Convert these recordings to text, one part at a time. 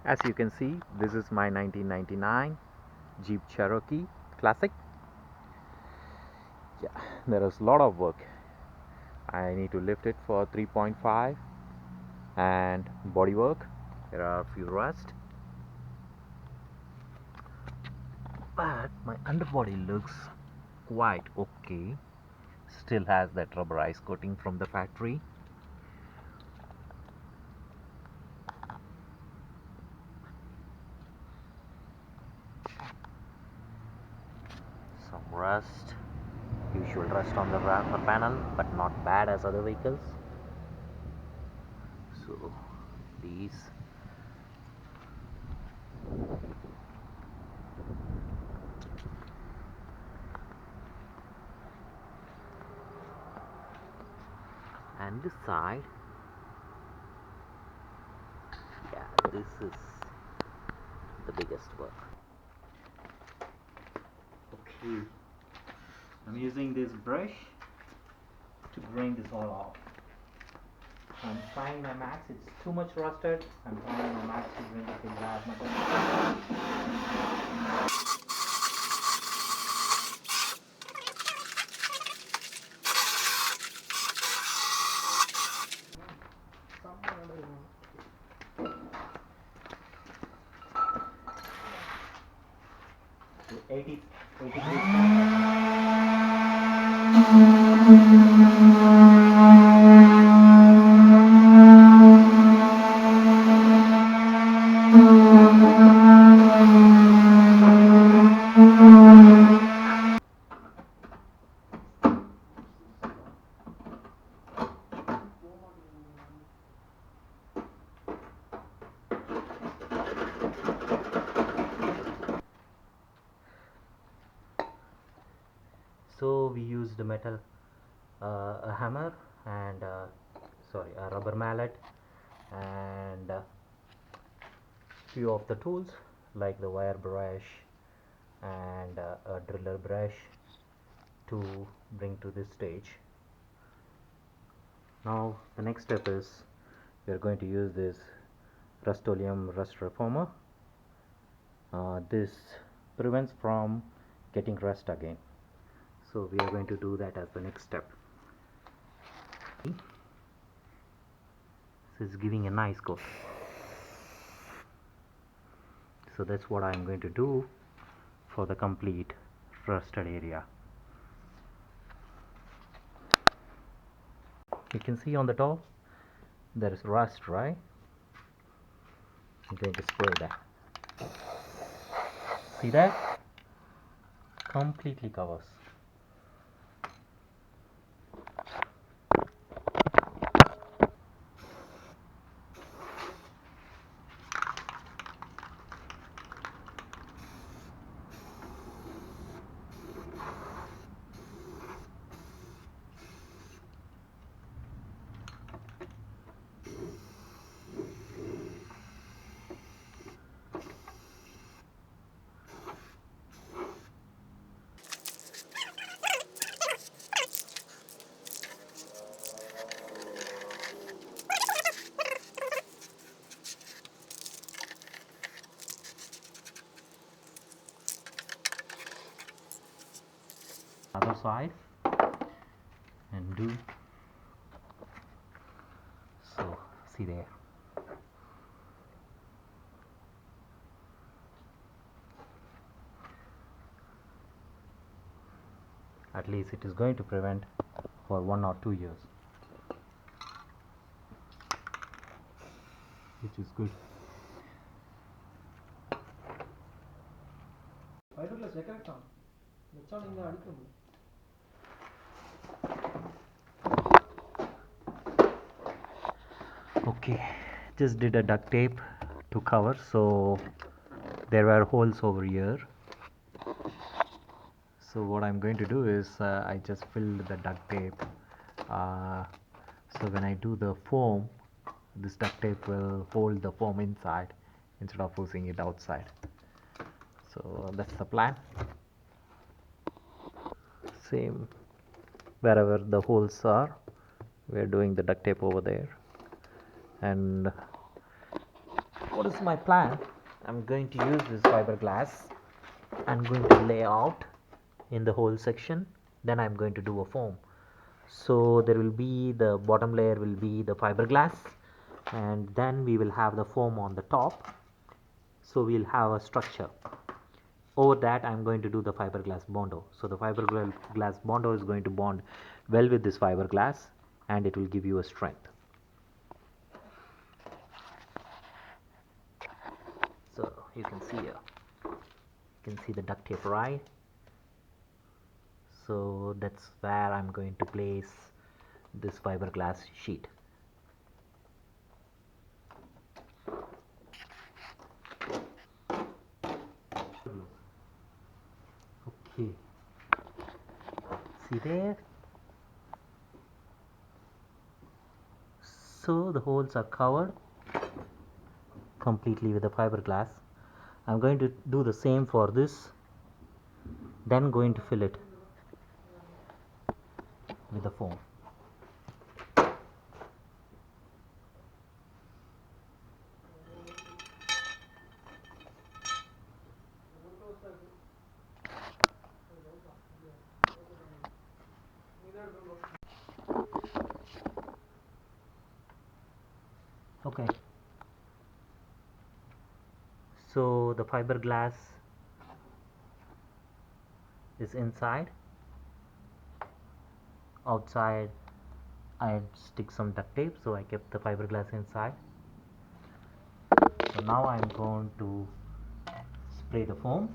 As you can see, this is my 1999 Jeep Cherokee Classic. Yeah, there is a lot of work. I need to lift it for 3.5 and body work. There are a few rust, but my underbody looks quite okay. Still has that rubberized coating from the factory. Some rust, usual rust on the upper panel, but not bad as other vehicles. So these and this side, yeah, this is the biggest work. Okay, I'm using this brush to bring this all off. I'm trying my max. It's too much rusted. I'm trying my max to bring it in that much. So 83. So we used a metal, a hammer, and a rubber mallet, and few of the tools like the wire brush and a driller brush to bring to this stage. Now the next step is we are going to use this Rust-Oleum rust reformer. This prevents from getting rust again, so we are going to do that as the next step. This is giving a nice coat, so that's what I'm going to do for the complete rusted area. You can see on the top there is rust, right? I'm going to spray that. See that? Completely covers. Other side and do so. See there. At least it is going to prevent for 1 or 2 years, which is good. Okay, just did a duct tape to cover, so there were holes over here. So what I'm going to do is I just filled the duct tape, so when I do the foam, this duct tape will hold the foam inside instead of pushing it outside. So that's the plan. Same wherever the holes are, we're doing the duct tape over there. And what is my plan? I'm going to use this fiberglass. I'm going to lay out in the whole section, then I'm going to do a foam. So there will be the bottom layer will be the fiberglass, and then we will have the foam on the top, so we'll have a structure. Over that I'm going to do the fiberglass bondo. So the fiberglass bondo is going to bond well with this fiberglass, and it will give you a strength. So you can see here, you can see the duct tape right. So that's where I'm going to place this fiberglass sheet. Okay, see there? So the holes are covered completely with the fiberglass. I'm going to do the same for this, then going to fill it with the foam. Okay, so the fiberglass is inside. Outside I stick some duct tape, so I kept the fiberglass inside. So now I'm going to spray the foam.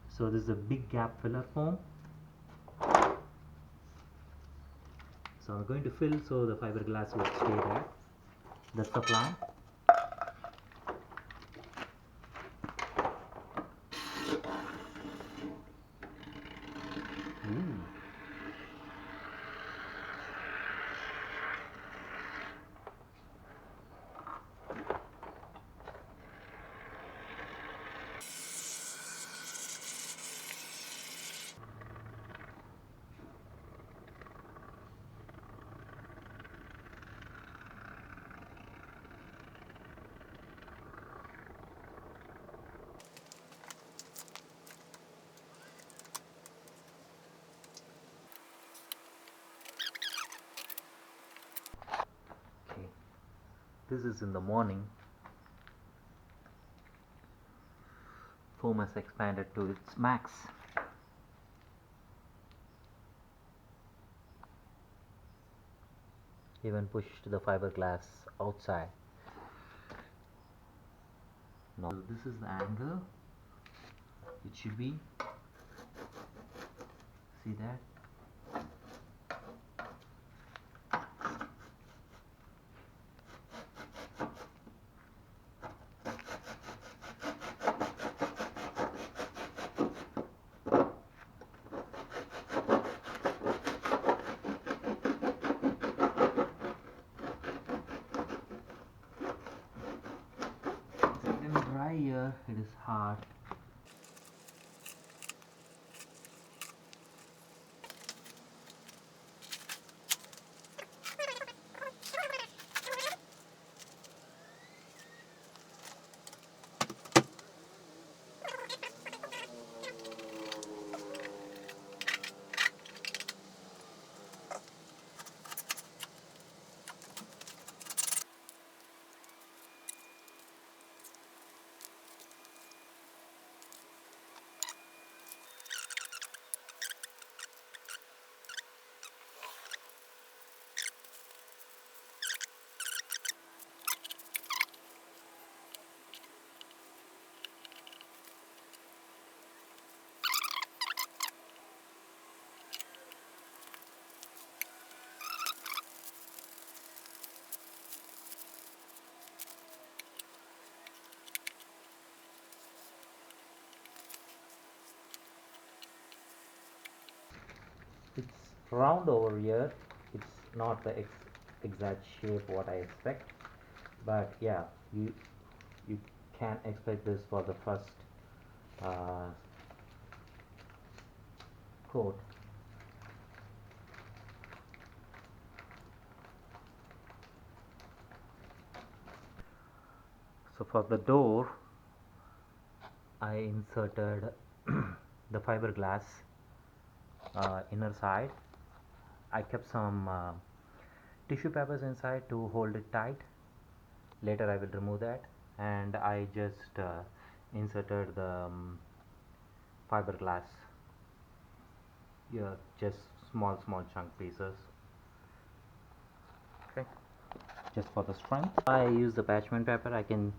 So this is a big gap filler foam. So I'm going to fill so the fiberglass will stay there. That's the plan. Ooh. Okay, this is in the morning. Foam has expanded to its max. Even pushed the fiberglass outside. Now this is the angle it should be. See that? It's dry here, it is hard. It's round over here. It's not the exact shape what I expect, but yeah, you can expect this for the first uh, coat. So for the door, I inserted the fiberglass inner side. I kept some tissue papers inside to hold it tight. Later I will remove that, and I just inserted the fiberglass here, just small chunk pieces. Okay, just for the strength. I use the parchment paper. I can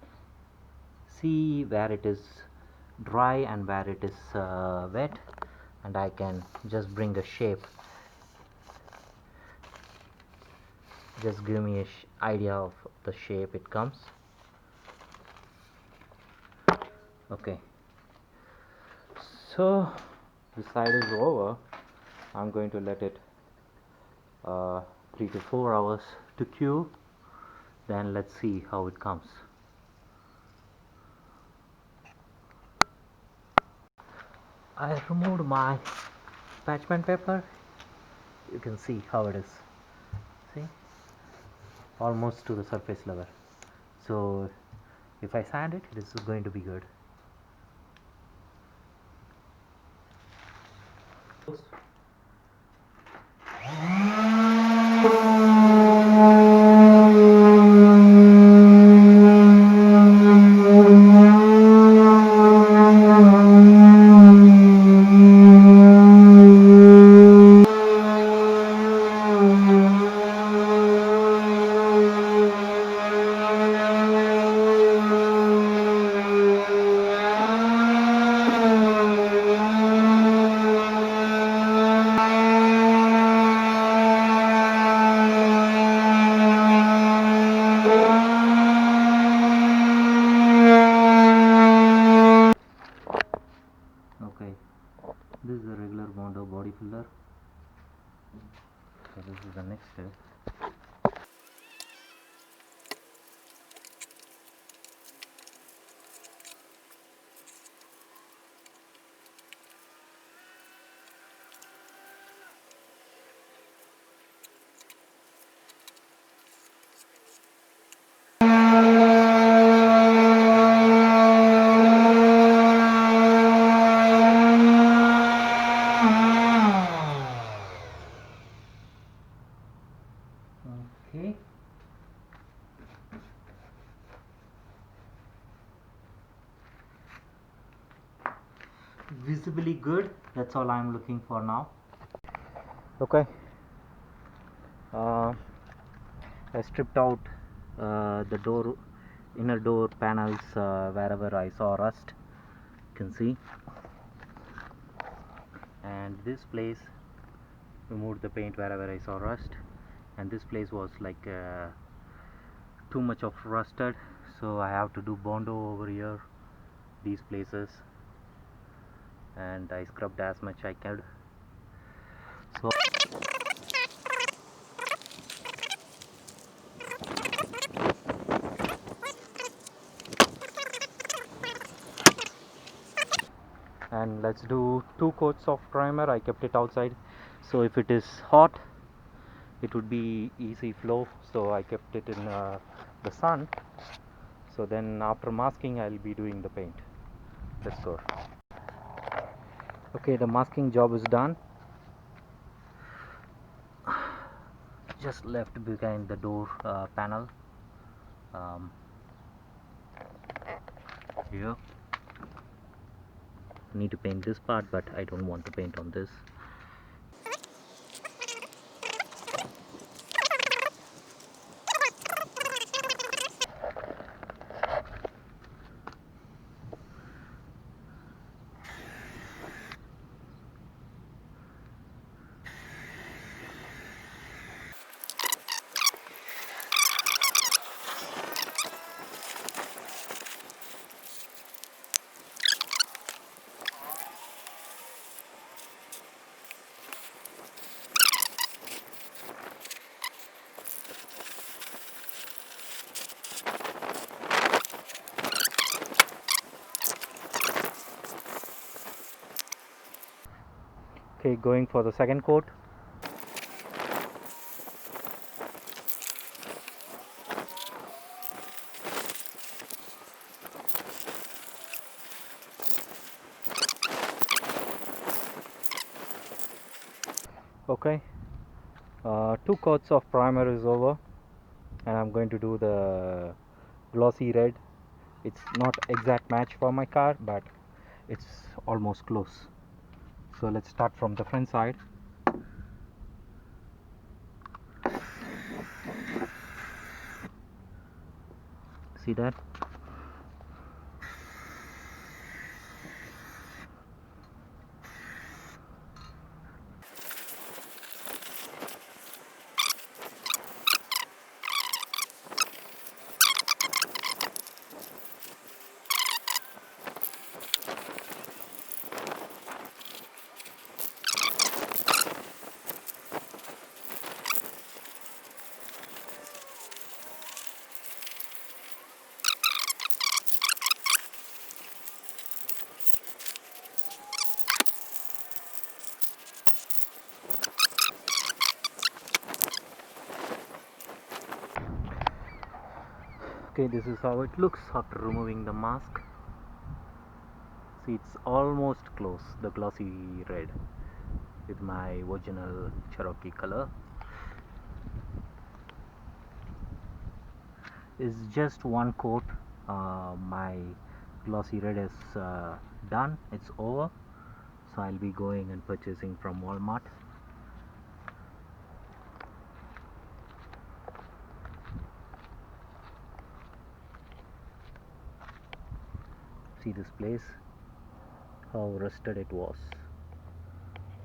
see where it is dry and where it is wet, and I can just bring a shape. Just give me a idea of the shape it comes. Okay, so the side is over. I'm going to let it 3 to 4 hours to cure. Then let's see how it comes. I removed my parchment paper. You can see how it is. See, almost to the surface level. So if I sand it, it is going to be good. Okay, this is the regular Bondo body filler. So this is the next step. Okay. Visibly good. That's all I'm looking for now. Okay. I stripped out the door, inner door panels wherever I saw rust. You can see. And this place, removed the paint wherever I saw rust. And this place was like too much of rusted, so I have to do Bondo over here, these places, and I scrubbed as much I could. So and let's do 2 coats of primer. I kept it outside, so if it is hot it would be easy flow, so I kept it in the sun. So then after masking I'll be doing the paint. Let's go. Okay, the masking job is done. Just left behind the door panel here. I need to paint this part, but I don't want to paint on this. Okay, going for the second coat. Okay, 2 coats of primer is over, and I'm going to do the glossy red. It's not exact match for my car, but it's almost close. So let's start from the front side. See that? Okay, this is how it looks after removing the mask. See, it's almost close, the glossy red with my original Cherokee color. It's just one coat. My glossy red is done, it's over. So I'll be going and purchasing from Walmart. See this place, how rusted it was.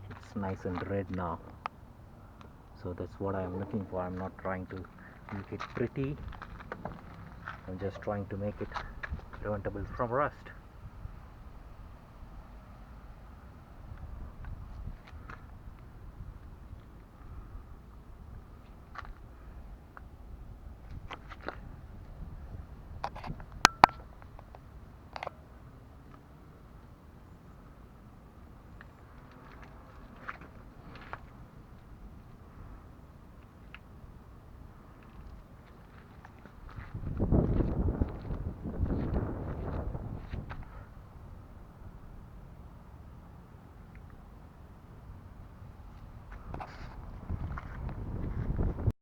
It's nice and red now. So that's what I'm looking for. I'm not trying to make it pretty, I'm just trying to make it preventable from rust.